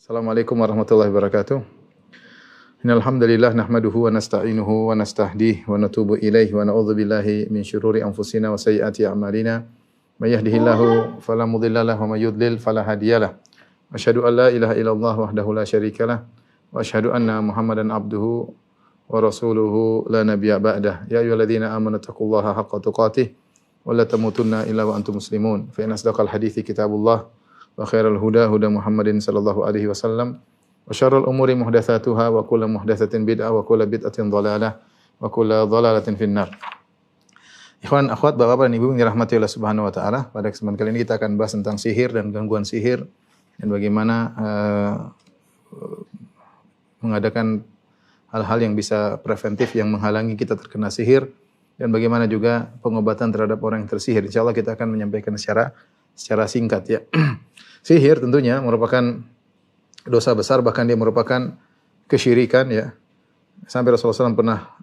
Assalamualaikum warahmatullahi wabarakatuh. Innal hamdalillah nahmaduhu wa nasta'inuhu wa nastahdihi wa natubu ilaihi wa na'udzu billahi min syururi anfusina wa sayyiati a'malina. May yahdihillahu fala mudilla lahu wa may yudlil fala hadiyalah. Asyhadu an la ilaha illallah wahdahu la syarikalah wa asyhadu anna Muhammadan abduhu wa rasuluhu la nabiyya ba'dah. Ya ayyuhalladzina amanu taqullaha haqqa tuqatih wa la tamutunna illa wa antum muslimun. Fa inna asdaqal hadithi kitabullah wa khairal huda huda Muhammadin sallallahu alaihi wasallam wa syarrul umuri muhdatsatuha wa kullu muhdatsatin bid'ah wa kullu bid'atin dhalalah wa kullu dhalalatin finnar. Ikhwan akhwat, Bapak dan Ibu yang dirahmati Allah Subhanahu wa taala, pada kesempatan kali ini kita akan bahas tentang sihir dan gangguan sihir dan bagaimana mengadakan hal-hal yang bisa preventif yang menghalangi kita terkena sihir dan bagaimana juga pengobatan terhadap orang yang tersihir. Insyaallah kita akan menyampaikan secara singkat ya. Sihir tentunya merupakan dosa besar, bahkan dia merupakan kesyirikan ya. Sampai Rasulullah SAW pernah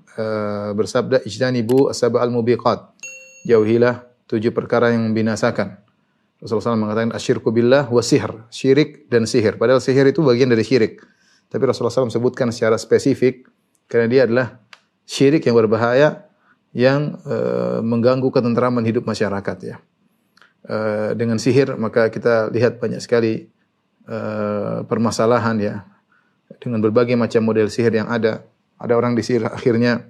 bersabda, ijtanibu as-sab'al mubiqat. Jauhilah 7 perkara yang membinasakan. Rasulullah SAW mengatakan asyirku billah wa sihr, syirik dan sihir. Padahal sihir itu bagian dari syirik. Tapi Rasulullah SAW sebutkan secara spesifik karena dia adalah syirik yang berbahaya yang mengganggu ketentraman hidup masyarakat ya. Dengan sihir maka kita lihat banyak sekali permasalahan ya, dengan berbagai macam model sihir yang ada. Ada orang disihir akhirnya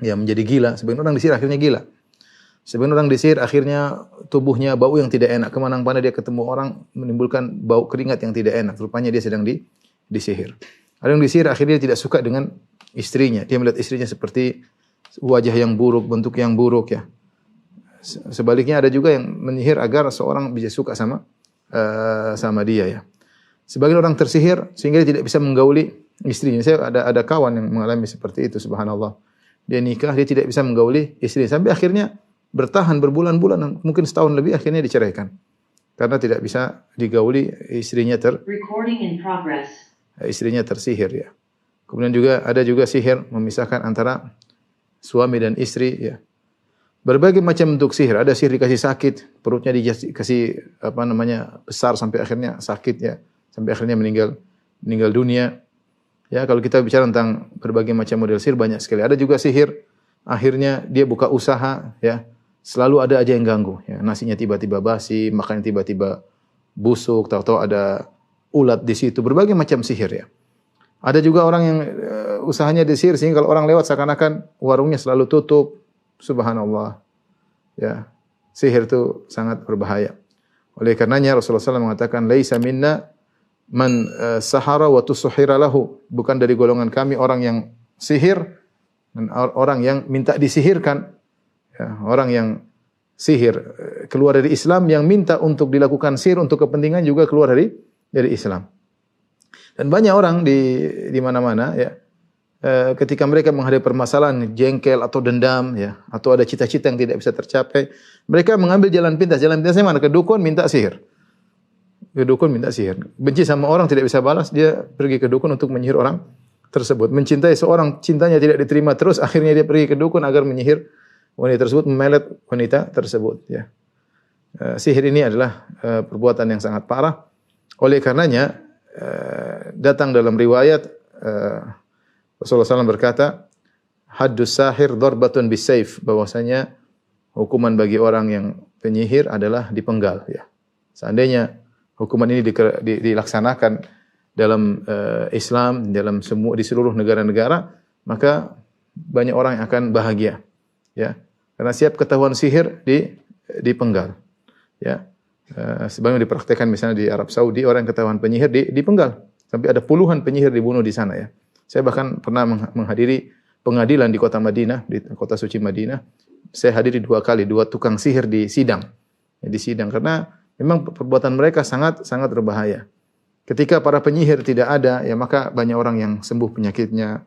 ya menjadi gila, sebagian orang disihir akhirnya gila. Sebagian orang disihir akhirnya tubuhnya bau yang tidak enak, kemana-mana dia ketemu orang menimbulkan bau keringat yang tidak enak, rupanya dia sedang disihir. Ada yang disihir akhirnya dia tidak suka dengan istrinya, dia melihat istrinya seperti wajah yang buruk, bentuk yang buruk ya. Sebaliknya ada juga yang menyihir agar seorang bisa suka sama dia ya. Sebagian orang tersihir sehingga dia tidak bisa menggauli istrinya. Saya ada kawan yang mengalami seperti itu, subhanallah. Dia nikah, dia tidak bisa menggauli istrinya sampai akhirnya bertahan berbulan-bulan, mungkin setahun lebih, akhirnya diceraikan. Karena tidak bisa digauli istrinya istrinya tersihir ya. Kemudian juga ada juga sihir memisahkan antara suami dan istri ya. Berbagai macam bentuk sihir. Ada sihir dikasih sakit, perutnya dikasih besar sampai akhirnya sakit ya, sampai akhirnya meninggal dunia. Ya, kalau kita bicara tentang berbagai macam model sihir banyak sekali. Ada juga sihir akhirnya dia buka usaha ya, selalu ada aja yang ganggu ya. Nasinya tiba-tiba basi, makannya tiba-tiba busuk, tahu-tahu ada ulat di situ. Berbagai macam sihir ya. Ada juga orang yang usahanya disihir sehingga kalau orang lewat seakan-akan warungnya selalu tutup. Subhanallah. Ya, sihir itu sangat berbahaya. Oleh karenanya Rasulullah SAW mengatakan, laisa minna man sahara wa tusuhira lahu. Bukan dari golongan kami orang yang sihir dan orang yang minta disihirkan. Ya, orang yang sihir keluar dari Islam, yang minta untuk dilakukan sihir untuk kepentingan juga keluar dari Islam. Dan banyak orang di mana-mana ya, ketika mereka menghadapi permasalahan jengkel atau dendam ya, atau ada cita-cita yang tidak bisa tercapai, mereka mengambil jalan pintas. Jalan pintasnya mana? Ke dukun minta sihir. Ke dukun minta sihir. Benci sama orang tidak bisa balas, dia pergi ke dukun untuk menyihir orang tersebut. Mencintai seorang, cintanya tidak diterima terus, akhirnya dia pergi ke dukun agar menyihir wanita tersebut, memelet wanita tersebut ya. Sihir ini adalah perbuatan yang sangat parah. Oleh karenanya datang dalam riwayat Rasulullah SAW berkata, haddus sahir darbatun bisayf, bahwasanya hukuman bagi orang yang penyihir adalah dipenggal ya. Seandainya hukuman ini dilaksanakan dalam Islam, di seluruh negara-negara, maka banyak orang yang akan bahagia ya. Karena siap ketahuan sihir dipenggal ya. Sebagaimana dipraktekkan misalnya di Arab Saudi, orang yang ketahuan penyihir dipenggal. Sampai ada puluhan penyihir dibunuh di sana ya. Saya bahkan pernah menghadiri pengadilan di kota Madinah, di kota suci Madinah. Saya hadiri 2 kali, 2 tukang sihir di sidang. Ya, di sidang karena memang perbuatan mereka sangat berbahaya. Ketika para penyihir tidak ada, ya maka banyak orang yang sembuh penyakitnya,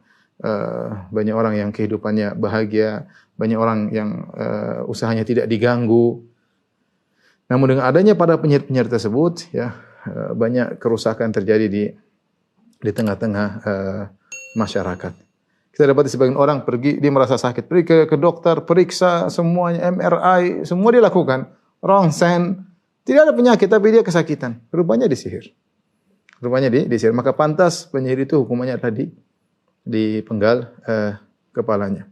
banyak orang yang kehidupannya bahagia, banyak orang yang usahanya tidak diganggu. Namun dengan adanya para penyihir tersebut, ya banyak kerusakan terjadi di tengah-tengah masyarakat. Kita dapati sebagian orang pergi, dia merasa sakit, pergi ke dokter, periksa semuanya, MRI, semua dia lakukan, ronsen, tidak ada penyakit tapi dia kesakitan, rupanya disihir. Rupanya disihir. Maka pantas penyihir itu hukumannya adalah dipenggal kepalanya.